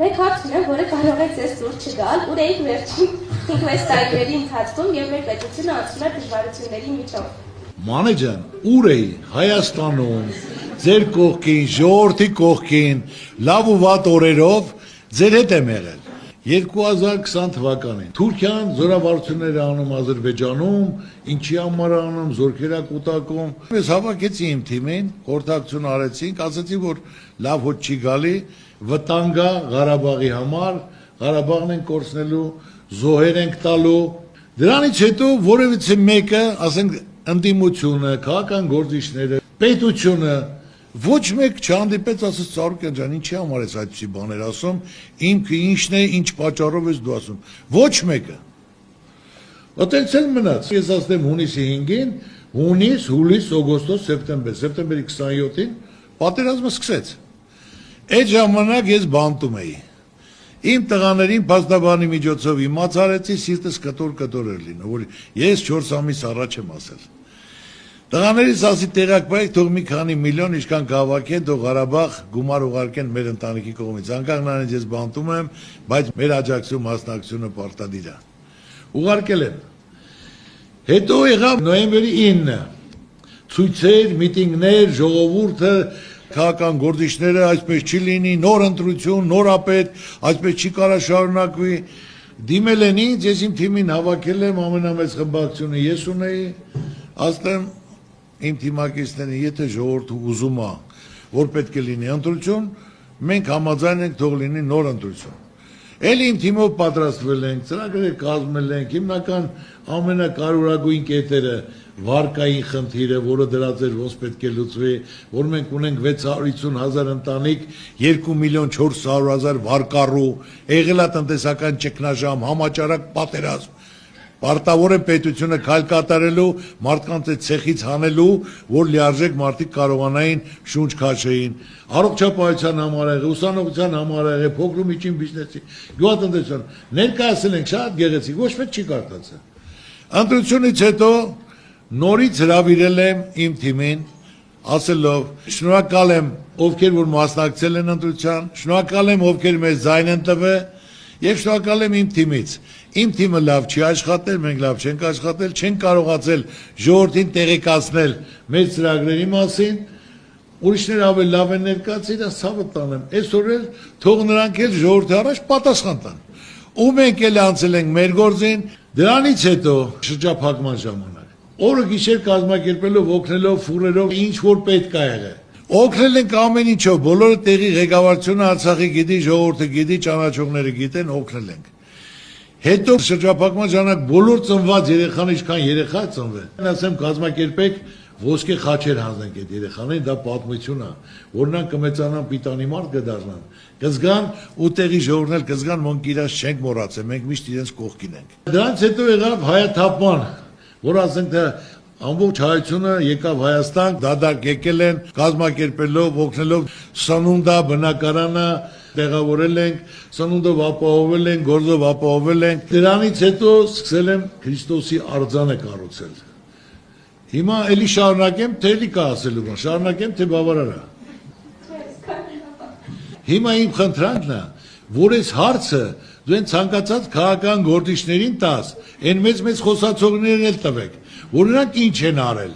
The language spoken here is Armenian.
Մեկ հարց ունեմ, որը կարող է ձեզ դուր չգալ, ուր էիք վերջին 5-6 տարիների ընթացքում եւ մեր պետությունը անցնում է դժվարությունների միջով։ Մանե ջան, ուր էի Հայաստանում, ձեր կողքին, ժողովրդի կողքին, լավ ու վատ օրերով ձեր հետ եմ եղել։ 2020 թվականին Թուրքիան զորավարություններ է անում Ադրբեջանում, ինչի համար անում, զորքեր կուտակում։ Ես հավաքեցի իմ թիմին, խորհրդակցություն արեցինք, ասացի, որ լավ հոտ չի գալի, վտանգ է Ղարաբաղի համար, Ղարաբաղն են կորցնելու, զոհեր ենք տալու։ Դրանից հետո որևիցե մեկը, ասենք, ընդդիմությունը, քաղաքական գործիչները, պետությունը ոչ մեկ չհանդիպեց, ասաց Ծառուկյան ջան, ինչի համար ես այդպիսի բաներ ասում, ինքը ինչն է, ինչ պատճառով ես դու ասում։ Ոչ մեկը։ Այդտեղ մնաց։ Ես ասեմ հունիսի 5-ին, հունիս, հուլիս, օգոստոս, սեպտեմբեր, սեպտեմբերի 27-ին պատերազմը սկսեց։ Այդ ժամանակ ես բանտում էի։ Իմ տղաներին փաստաբանի միջոցով իմացարեցի, սիրտս կտոր էր լինում, որ ես 4 ամիս առաջ եմ ասել։ Տղաներից ասի տեղակ բայք, թող մի քանի միլիոն ինչքան կհավաքեն, թող Ղարաբաղ գումար ուղարկեն մեր ընտանիքի կողմից։ Անկախ նրանից ես բանտում եմ, բայց մեր աջակցություն մասնակցությունը պարտադիր է։ Ուղարկել եմ։ Հետո եղավ նոյեմբերի 9-ը։ Ցույցեր, միտինգներ, ժողովուրդը, քաղաքական գործիչները, այսպես չի լինի, նոր ընտրություն, նորապետ, այսպես չի կարա շարունակվի։ Դիմել են ինձ, ես իմ թիմին հավաքել եմ, ամենամեծ խմբակցությունը ես ունեի, ասեմ իմ թիմակիցներին, եթե ժողովուրդը ուզում է, որ պետք է լինի ընտրություն, մենք համաձայն ենք թող լինի նոր ընտրություն։ Էլ իմ թիմով պատրաստվել ենք, ծրագրեր կազմել ենք, հիմնական ամենակարևորագույն կետերը վարկային խնդիրը, որը դրած էր ոնց պետք է լուծվի, որ մենք ունենք 650,000 ընտանիք, 2,400,000 վարկառու, եղել է տնտեսական ճգնաժամ, համաճարակ պատերազմ։ Պարտավոր է պետությունը քայլ կատարելու, մարդկանց այդ ցեխից հանելու, որ լիարժեք մարդիկ կարողանային շունչ քաշեին, առողջապահության համար եղե, ուսանողության համար եղե, փոքր ու միջին բիզնեսի, գյուղատնտեսության, ներկայացել ենք շատ գեղեցիկ, ոչ մեկ չի կարծացել։ Ընտրությունից հետո նորից հրավիրել եմ իմ թիմին, ասելով շնորհակալ եմ ովքեր որ մասնակցել են ընտրության, շնորհակալ եմ ովքեր մեզ ձայն են տվել եւ շնորհակալ եմ իմ թիմից։ Իմ թիմը լավ չի աշխատել, մենք լավ չենք աշխատել, չենք կարողացել ժողովրդին տեղեկացնել մեր ծրագրերի մասին, ուրիշները ավելի լավ են ներկայացրել, ես ցավը տանեմ։ Այսօր էլ թող նրանք էլ ժողովրդի առաջ պատասխան տան։ Ու մենք էլ անցել ենք մեր գործին, դրանից հետո շրջափակման ժամանակ օրը գիշեր կազմակերպելով, օգնելով, ֆուրերով, ինչ որ պետք է եղել։ Օգնել ենք ամեն ինչով, բոլորը տեղի ղեկավարությունը Արցախի գիտի, ժողովուրդը գիտի, ճանաչողները գիտեն, օգնել ենք։ Հետո շրջափակման ժամանակ բոլոր ծնված երեխան ինչքան երեխա ծնվել։ Ասեմ կազմակերպեք ոսկե խաչեր հանձնենք այդ երեխաներին, դա պատմություն է, որ նրանք կմեծանան պիտանի մարդ կդառնան, կզգան ու տեղի ժողովուրդն էլ կզգան, մենք իրաց չենք մոռացել, մենք միշտ իրենց կողքին ենք։ Դրանից հետո եղավ հայաթափման, որ ասենք թե ամբողջ հայությունը եկավ Հայաստան, դադարք եկել են, կազմակերպելով, օգնելով սնունդա, բնակարանը տեղավորել ենք, սնունդով ապահովել ենք, գործով ապահովել ենք։ Դրանից հետո սկսել եմ Քրիստոսի արձանը կառուցել։ Հիմա էլի շարունակեմ, թե էլի կա ասելու բան, շարունակեմ, թե բավարար է։ Հիմա իմ խնդրանքն է, որ այս հարցը դու են ցանկացած քաղաքական գործիչներին տաս, այն մեծ խոսացողներին էլ տվեք, որ նրանք ինչ են արել։